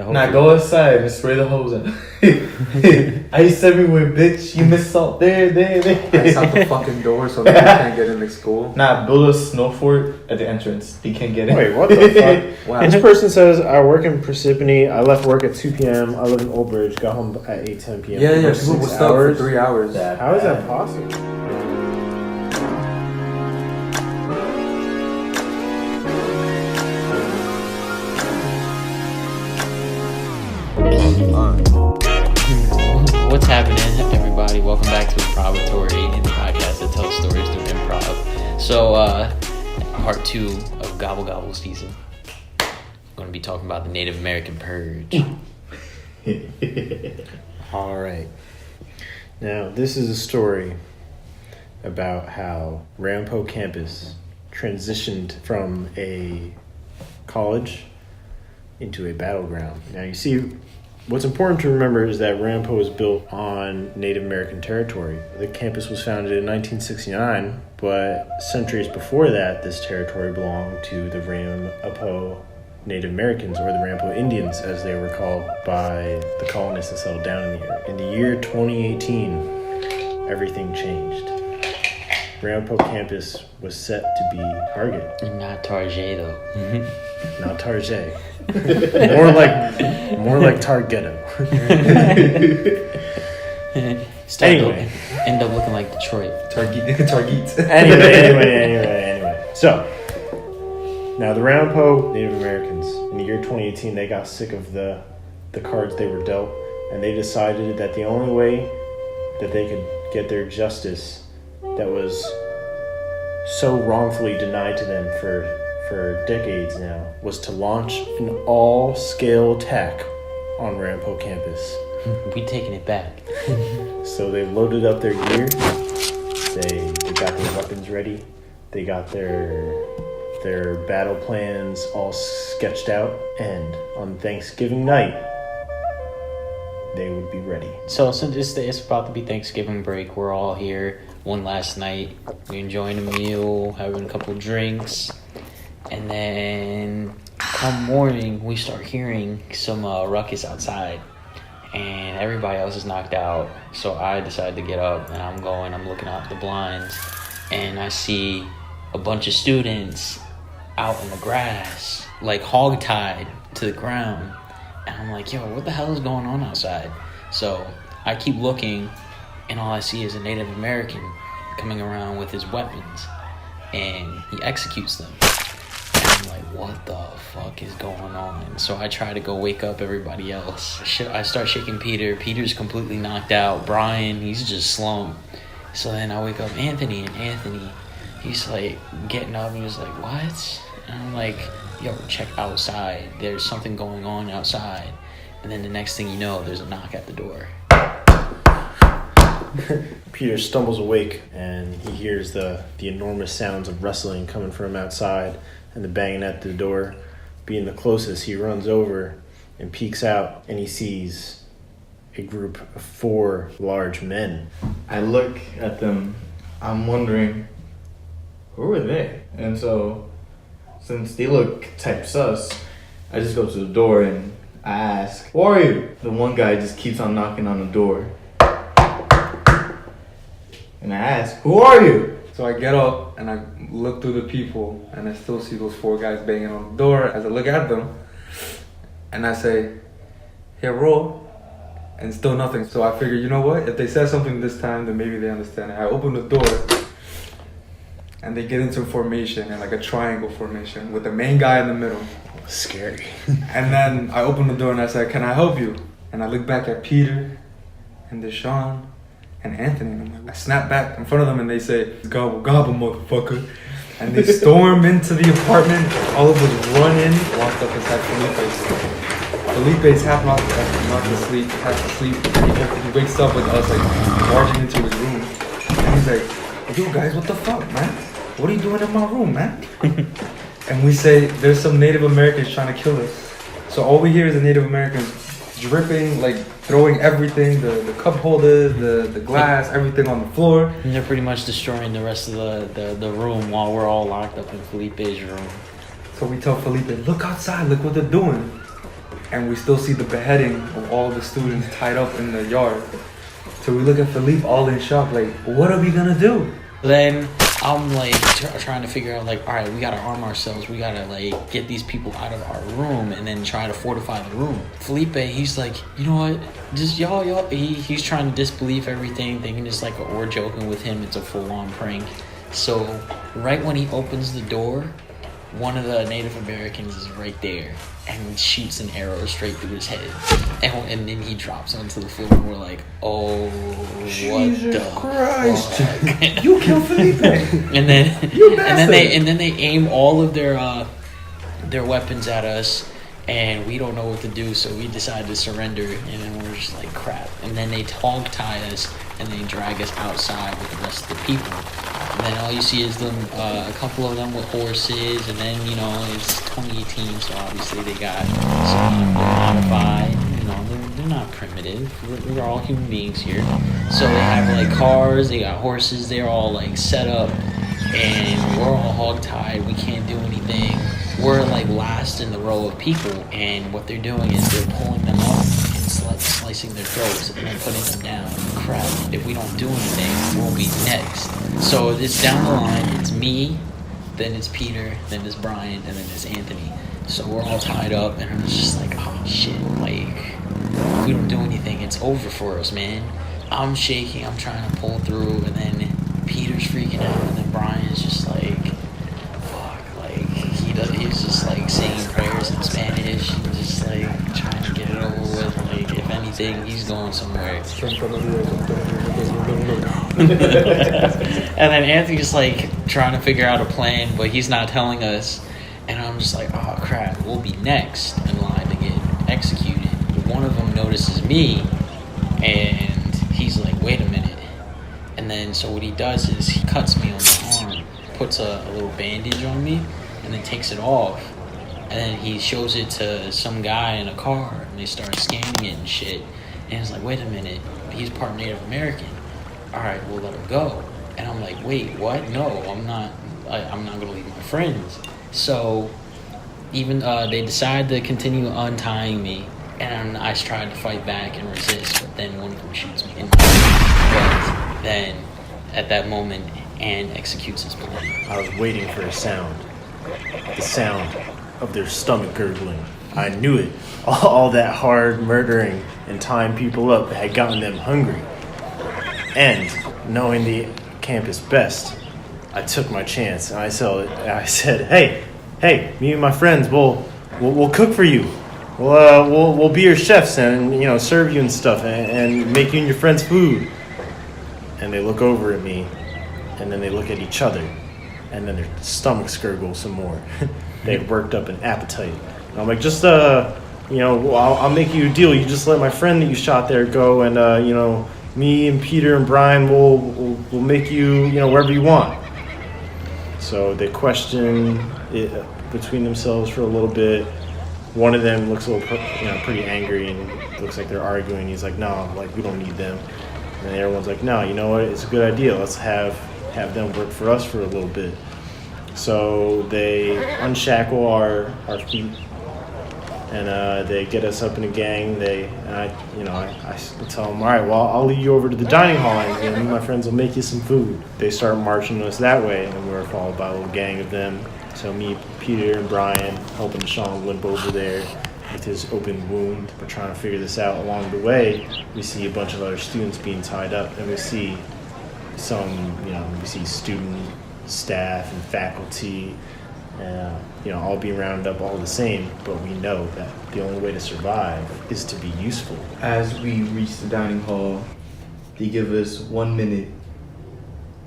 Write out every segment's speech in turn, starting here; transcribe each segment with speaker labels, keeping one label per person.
Speaker 1: Nah, go outside and spray the hose in. Ice everywhere, bitch. You miss salt there.
Speaker 2: Ice out the fucking door so that he can't get into school.
Speaker 1: Nah, build a snow fort at the entrance. He can't get in.
Speaker 3: Wait, what the fuck? Wow. This person says, I work in Parsippany. I left work at 2 p.m. I live in Old Bridge. Got home at 8:10 p.m.
Speaker 2: Yeah, people were stuck for 3 hours.
Speaker 3: How is that possible?
Speaker 4: What's happening, everybody? Welcome back to Improvatory, the podcast that tells stories through improv. So, part 2 of Gobble Gobble season. I'm going to be talking about the Native American Purge.
Speaker 3: All right. Now, this is a story about how Rampo campus transitioned from a college into a battleground. Now, you see, what's important to remember is that Rampo was built on Native American territory. The campus was founded in 1969, but centuries before that, this territory belonged to the Rampo Native Americans, or the Rampo Indians, as they were called by the colonists that settled down in the area. In the year 2018, everything changed. Rampo campus was set to be Target.
Speaker 4: Not Target, though.
Speaker 3: Not Target. more like Targetto. Anyway.
Speaker 4: End up looking like Detroit.
Speaker 2: Target.
Speaker 3: Anyway. So, now the Rampo Native Americans, in the year 2018, they got sick of the cards they were dealt, and they decided that the only way that they could get their justice that was so wrongfully denied to them for decades now was to launch an all-scale attack on Rampo campus.
Speaker 4: We taking it back.
Speaker 3: So they loaded up their gear. They got their weapons ready. They got their battle plans all sketched out, and on Thanksgiving night, they would be ready.
Speaker 4: So since it's about to be Thanksgiving break, we're all here one last night. We're enjoying a meal, having a couple drinks, and then come morning, we start hearing some ruckus outside, and everybody else is knocked out. So I decided to get up, and I'm looking out the blinds, and I see a bunch of students out in the grass, like hog-tied to the ground. And I'm like, yo, what the hell is going on outside? So I keep looking, and all I see is a Native American coming around with his weapons, and he executes them. And I'm like, what the fuck is going on? So I try to go wake up everybody else. I start shaking Peter. Peter's completely knocked out. Brian, he's just slumped. So then I wake up Anthony, and Anthony, he's like getting up, and he's like, what? And I'm like, yo, check outside. There's something going on outside. And then the next thing you know, there's a knock at the door.
Speaker 3: Peter stumbles awake, and he hears the enormous sounds of rustling coming from outside and the banging at the door. Being the closest, he runs over and peeks out, and he sees a group of 4 large men.
Speaker 1: I look at them. I'm wondering, who are they? And so, since they look type sus, I just go to the door and I ask, who are you? The one guy just keeps on knocking on the door. And I ask, who are you?
Speaker 2: So I get up and I look through the people, and I still see those 4 guys banging on the door. As I look at them, and I say, hey, roll. And still nothing. So I figure, you know what? If they said something this time, then maybe they understand it. I open the door, and they get into formation, and like a triangle formation with the main guy in the middle.
Speaker 3: Scary.
Speaker 2: And then I open the door and I say, can I help you? And I look back at Peter and Deshaun and Anthony, and I'm like, I snap back in front of them, and they say, gobble, gobble, motherfucker. And they storm into the apartment. All of us run in, walked up inside Felipe's. Felipe's half knocked asleep, half asleep. He wakes up with us like marching into his room. And he's like, yo guys, what the fuck, man? What are you doing in my room, man? And we say, there's some Native Americans trying to kill us. So all we hear is the Native Americans dripping, like throwing everything, the cup holders, the glass, everything on the floor.
Speaker 4: And they're pretty much destroying the rest of the room while we're all locked up in Felipe's room.
Speaker 2: So we tell Felipe, look outside, look what they're doing. And we still see the beheading of all the students tied up in the yard. So we look at Felipe all in shock, like, what are we gonna do?
Speaker 4: Then I'm like trying to figure out like, all right, we gotta arm ourselves. We gotta like get these people out of our room and then try to fortify the room. Felipe, he's like, you know what? Just y'all. He's trying to disbelieve everything, thinking it's like we're joking with him. It's a full-on prank. So right when he opens the door, one of the Native Americans is right there and shoots an arrow straight through his head. And then he drops onto the floor and we're like, oh,
Speaker 2: Jesus
Speaker 4: what the
Speaker 2: Christ.
Speaker 4: fuck?
Speaker 2: You killed Felipe.
Speaker 4: and then they aim all of their weapons at us, and we don't know what to do, so we decide to surrender, and then we're just like, crap. And then they hog tie us and they drag us outside with the rest of the people. And then all you see is them, a couple of them with horses, and then, you know, it's 2018, so obviously they got some modified, you know, they're not primitive. We're all human beings here. So they have like cars, they got horses, they're all like set up, and we're all hog-tied, we can't do anything. We're like last in the row of people, and what they're doing is they're pulling them up and slicing their throats and then putting them down. Crap, if we don't do anything, we'll be next. So it's down the line, it's me, then it's Peter, then it's Brian, and then it's Anthony. So we're all tied up, and I'm just like, oh shit, like, if we don't do anything, it's over for us, man. I'm shaking, I'm trying to pull through, and then Peter's freaking out, and then Brian's just like, fuck, like, he's just like saying prayers in Spanish, and just like trying to get it over with, like, if anything, he's going somewhere. And then Anthony's like trying to figure out a plan, but he's not telling us, and I'm just like, oh crap, we'll be next in line to get executed. One of them notices me, and he's like, wait a minute. And then so what he does is he cuts me on the arm, puts a little bandage on me, and then takes it off. And then he shows it to some guy in a car, and they start scanning it and shit. And he's like, wait a minute, he's part Native American. All right, we'll let him go. And I'm like, wait, what? No, I'm not gonna leave my friends. So even they decide to continue untying me, and I tried to fight back and resist, but then one of them shoots me in the head. But then at that moment, Anne executes his plan.
Speaker 3: I was waiting for a sound. The sound of their stomach gurgling. I knew it. All that hard murdering and tying people up had gotten them hungry. And knowing the campus best, I took my chance and I said, hey, me and my friends, we'll cook for you. We'll be your chefs and, you know, serve you and stuff and make you and your friends food. And they look over at me, and then they look at each other, and then their stomachs gurgle some more. They had worked up an appetite. And I'm like, just you know, I'll make you a deal. You just let my friend that you shot there go, and you know, me and Peter and Brian will make you, you know, wherever you want. So they question it between themselves for a little bit. One of them looks a little, you know, pretty angry and looks like they're arguing. He's like, no, like, we don't need them. And everyone's like, no, you know what? It's a good idea. Let's have them work for us for a little bit. So they unshackle our feet, and they get us up in a gang. I tell them, all right, well, I'll lead you over to the dining hall, and me and my friends will make you some food. They start marching us that way, and we were followed by a little gang of them. So me, Peter, and Brian helping Sean limp over there with his open wound. We're trying to figure this out. Along the way, we see a bunch of other students being tied up, and we see student, staff, and faculty, all being rounded up all the same, but we know that the only way to survive is to be useful.
Speaker 1: As we reach the dining hall, they give us 1 minute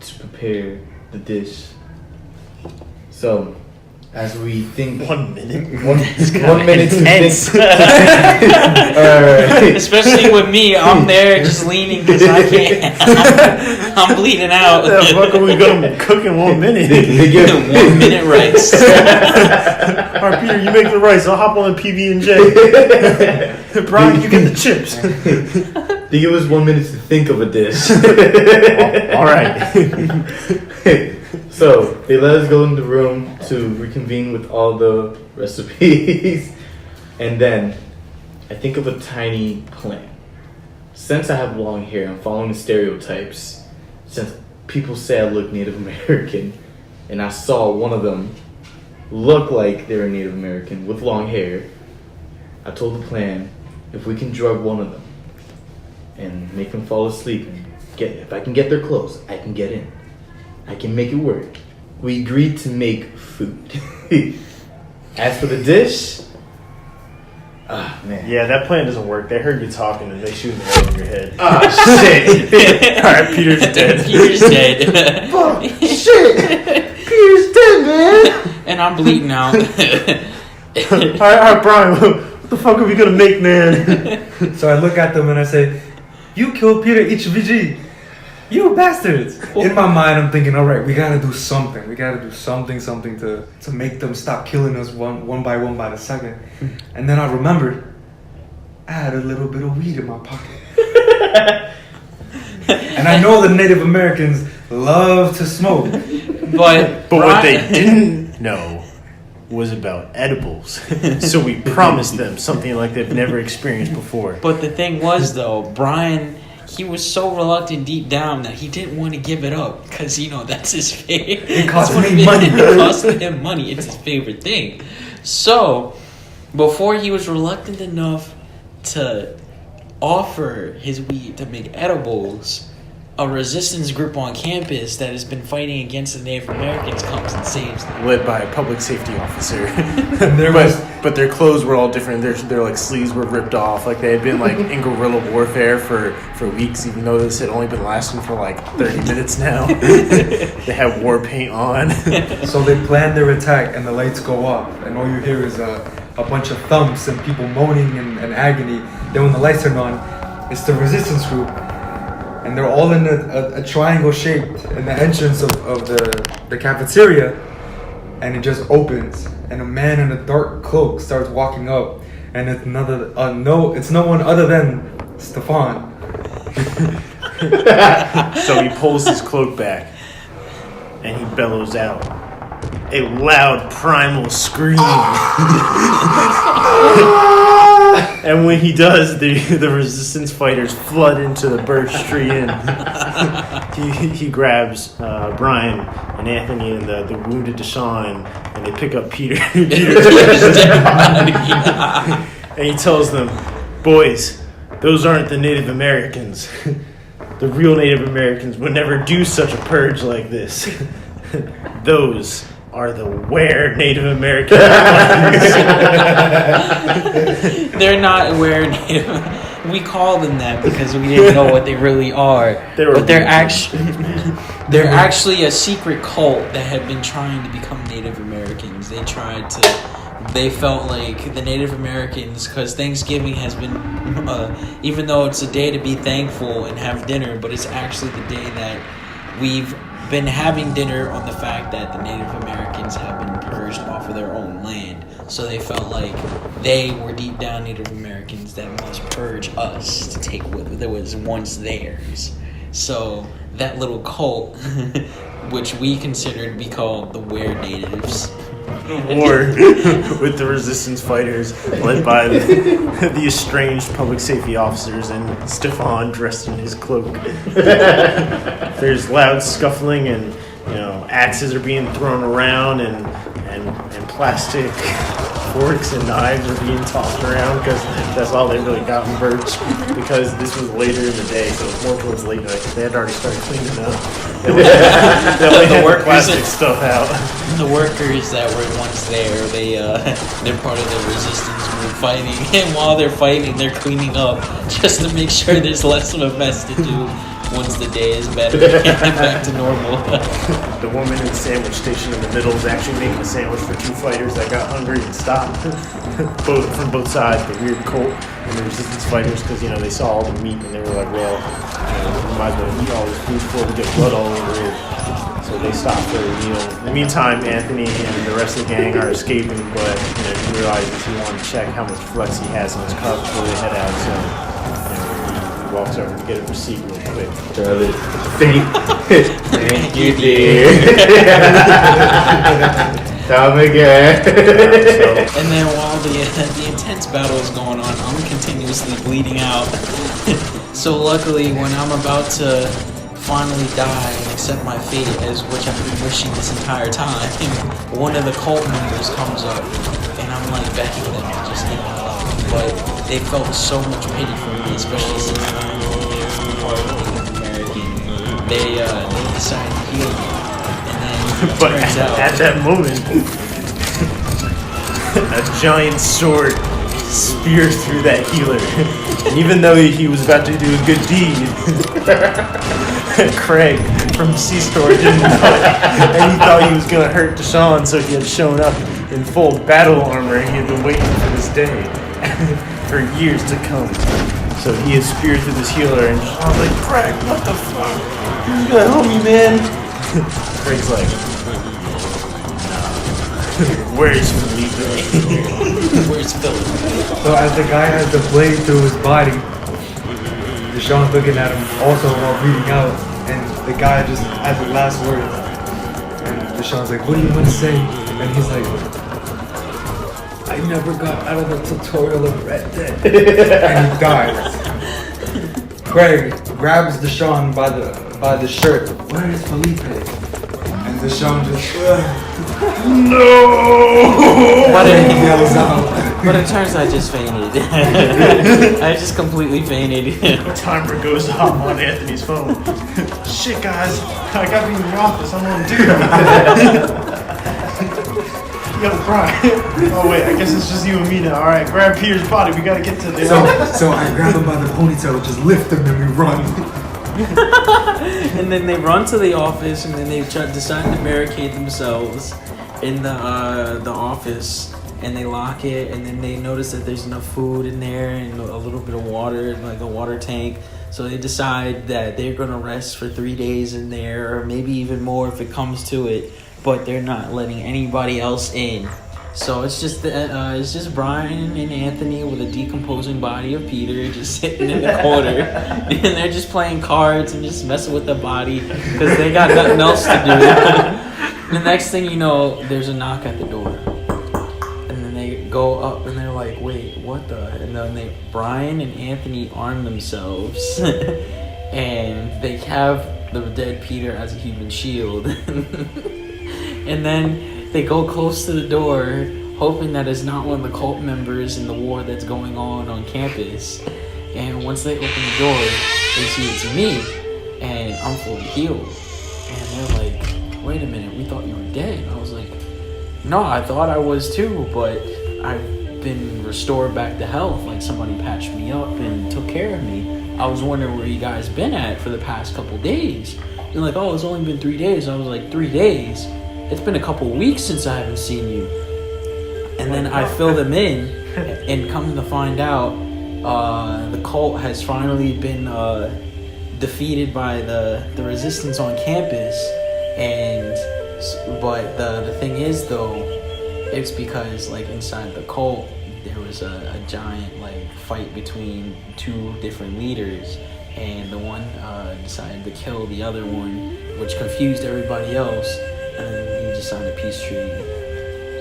Speaker 1: to prepare the dish. So, as we think...
Speaker 3: 1 minute?
Speaker 1: 1 minute to think. Alright.
Speaker 4: Especially with me, I'm there just leaning because I can't. I'm bleeding out.
Speaker 3: What the fuck are we going to cook in 1 minute?
Speaker 1: They give
Speaker 4: 1 minute rice.
Speaker 3: Alright, Peter, you make the rice. I'll hop on the PB&J. Brian, you get the chips.
Speaker 1: They give us 1 minute to think of a dish.
Speaker 3: Alright.
Speaker 1: So they let us go in the room to reconvene with all the recipes. And then I think of a tiny plan. Since I have long hair, I'm following the stereotypes. Since people say I look Native American, and I saw one of them look like they were Native American with long hair, I told the plan, if we can drug one of them and make them fall asleep, and if I can get their clothes, I can get in. I can make it work. We agreed to make food. As for the dish, man.
Speaker 3: Yeah, that plan doesn't work. They heard you talking and they shoot an arrow in your head.
Speaker 1: Shit.
Speaker 3: Alright, Peter's dead.
Speaker 4: Peter's dead.
Speaker 1: Fuck, shit. Peter's dead, man.
Speaker 4: And I'm bleeding out.
Speaker 3: Alright, Brian, what the fuck are we gonna make, man?
Speaker 2: So I look at them and I say, "You killed Peter HVG. You bastards." In my mind, I'm thinking, all right, we gotta do something. We gotta do something to make them stop killing us one by the second. And then I remembered, I had a little bit of weed in my pocket. And I know the Native Americans love to smoke.
Speaker 4: But
Speaker 3: what they didn't know was about edibles. So we promised them something like they've never experienced before.
Speaker 4: But the thing was, though, Brian, he was so reluctant deep down that he didn't want to give it up because, you know, that's his favorite.
Speaker 2: It cost me
Speaker 4: money.
Speaker 2: money.
Speaker 4: It cost him money. It's his favorite thing. So, before he was reluctant enough to offer his weed to make edibles, a resistance group on campus that has been fighting against the Native Americans comes and saves them.
Speaker 3: Led by a public safety officer.
Speaker 2: And
Speaker 3: but their clothes were all different. Their like sleeves were ripped off. Like they had been like in guerrilla warfare for weeks, even though this had only been lasting for like 30 minutes now. They had war paint on.
Speaker 2: So they plan their attack and the lights go off and all you hear is a bunch of thumps and people moaning in agony. Then when the lights turn on, it's the resistance group. And they're all in a triangle shape in the entrance of the cafeteria. And it just opens. And a man in a dark cloak starts walking up. And it's it's no one other than Stefan.
Speaker 3: So he pulls his cloak back and he bellows out a loud primal scream. And when he does, the resistance fighters flood into the Birch Tree Inn. He grabs Brian and Anthony and the wounded Deshaun, and they pick up Peter. And he tells them, "Boys, those aren't the Native Americans. The real Native Americans would never do such a purge like this. Those are the were Native Americans."
Speaker 4: They're not were Native. We call them that because we didn't know what they really are. They're actually a secret cult that had been trying to become Native Americans. They felt like the Native Americans, because Thanksgiving has been, even though it's a day to be thankful and have dinner, but it's actually the day that we've been having dinner on the fact that the Native Americans have been purged off of their own land. So they felt like they were deep down Native Americans that must purge us to take what was once theirs. So that little cult, which we considered to be called the Were Natives,
Speaker 3: War with the resistance fighters led by the estranged public safety officers and Stefan dressed in his cloak. There's loud scuffling and axes are being thrown around and plastic forks and knives are being tossed around because that's all they really got in Birch, because this was later in the day, so it's more towards late night. They had already started cleaning up. They only had the plastic stuff out.
Speaker 4: The workers that were once there, they're part of the resistance group fighting, and while they're fighting, they're cleaning up just to make sure there's less of a mess to do once the day is better and get back to normal.
Speaker 3: The woman in the sandwich station in the middle is actually making a sandwich for two fighters that got hungry and stopped. From both sides, the weird cult and the resistance fighters, because they saw all the meat and they were like, well, we might as well eat all this food before we get blood all over it. So they stopped for a meal. In the meantime, Anthony and the rest of the gang are escaping, but he realizes he wanted to check how much flex he has on his car before they head out. So he walks over to get a receipt real quick.
Speaker 1: Charlie, thank you, dear. Time again.
Speaker 4: And then while the intense battle is going on, I'm continuously bleeding out. So luckily, when I'm about to finally die and accept my fate, as which I've been wishing this entire time, one of the cult members comes up, and I'm like begging them to just leave me alone. But they felt so much pity for me, especially since I'm part of Native American. They decided to heal me, and then it
Speaker 3: But
Speaker 4: turns out
Speaker 3: at that moment, a giant sword spears through that healer. And even though he was about to do a good deed, Craig from C-Store didn't know it. And he thought he was going to hurt Deshaun, so he had shown up in full battle armor, and he had been waiting for this day for years to come. So he had speared through this healer, and Deshaun's like, Craig, what the fuck? You're going to help me, man? Craig's like, where's Felipe?
Speaker 4: where's Philip?
Speaker 2: So as the guy has the blade through his body, Deshaun's looking at him also while bleeding out, and the guy just has the last word. And Deshaun's like, what do you want to say? And he's like, I never got out of the tutorial of Red Dead. And he dies. Craig grabs Deshaun by the shirt. Where is Felipe? And Deshaun just no.
Speaker 4: But
Speaker 2: he yells out.
Speaker 4: But it turns out I just fainted. I just completely fainted.
Speaker 3: Timer goes off on Anthony's phone. Shit, guys, I gotta be in the office. I'm on duty. Yo, Brian. Oh wait, I guess it's just you and me now. All right, grab Peter's body. We gotta get to this.
Speaker 2: So I grab him by the ponytail, just lift him, and we run.
Speaker 4: And then they run to the office, and then they decide to barricade themselves in the office, and they lock it. And then they notice that there's enough food in there and a little bit of water, like a water tank. So they decide that they're gonna rest for 3 days in there, or maybe even more if it comes to it. But they're not letting anybody else in. So it's just Brian and Anthony with a decomposing body of Peter just sitting in the corner, and they're just playing cards and just messing with the body because they got nothing else to do. The next thing you know, there's a knock at the door, and then they go up and they're like, "Wait, what the?" And then Brian and Anthony arm themselves, and they have the dead Peter as a human shield, and then they go close to the door, hoping that it's not one of the cult members in the war that's going on campus. And once they open the door, they see it's me, and I'm fully healed. And they're like, wait a minute, we thought you were dead. And I was like, no, I thought I was too, but I've been restored back to health. Like, somebody patched me up and took care of me. I was wondering where you guys been at for the past couple days. They're like, oh, it's only been 3 days. I was like, 3 days? It's been a couple weeks since I haven't seen you. And then I fill them in, and come to find out, the cult has finally been defeated by the resistance on campus. But the thing is, though, it's because like inside the cult there was a giant like fight between two different leaders, and the one decided to kill the other one, which confused everybody else. And then he just signed a peace treaty.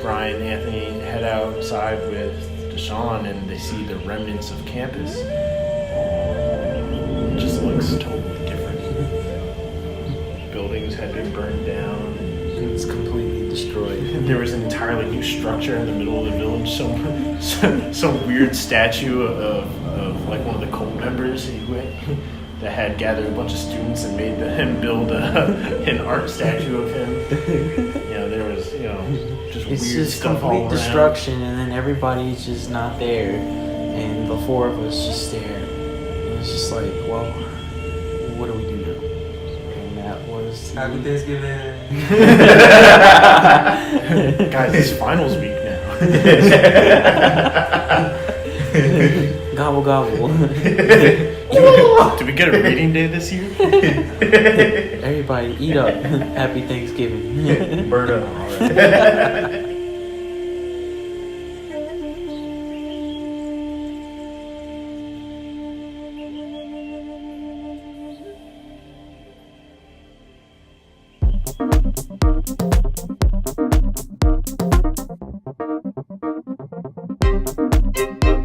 Speaker 3: Brian and Anthony head outside with Deshaun, and they see the remnants of campus. It just looks totally different. Buildings had been burned down.
Speaker 4: It's completely destroyed.
Speaker 3: There was an entirely new structure in the middle of the village. Some weird statue of like one of the cult members that had gathered a bunch of students and made him build an art statue of him. There was, just
Speaker 4: it's
Speaker 3: weird
Speaker 4: just
Speaker 3: stuff all
Speaker 4: complete
Speaker 3: around.
Speaker 4: destruction, and then everybody's just not there, and the four of us just there. And it's just like, well, what do we do now? And that was
Speaker 2: Happy Thanksgiving.
Speaker 3: Guys, it's finals week now.
Speaker 4: Gobble gobble.
Speaker 3: Do we get a reading day this year?
Speaker 4: Everybody eat up. Happy Thanksgiving.
Speaker 3: Bird up. All right.
Speaker 1: Bye.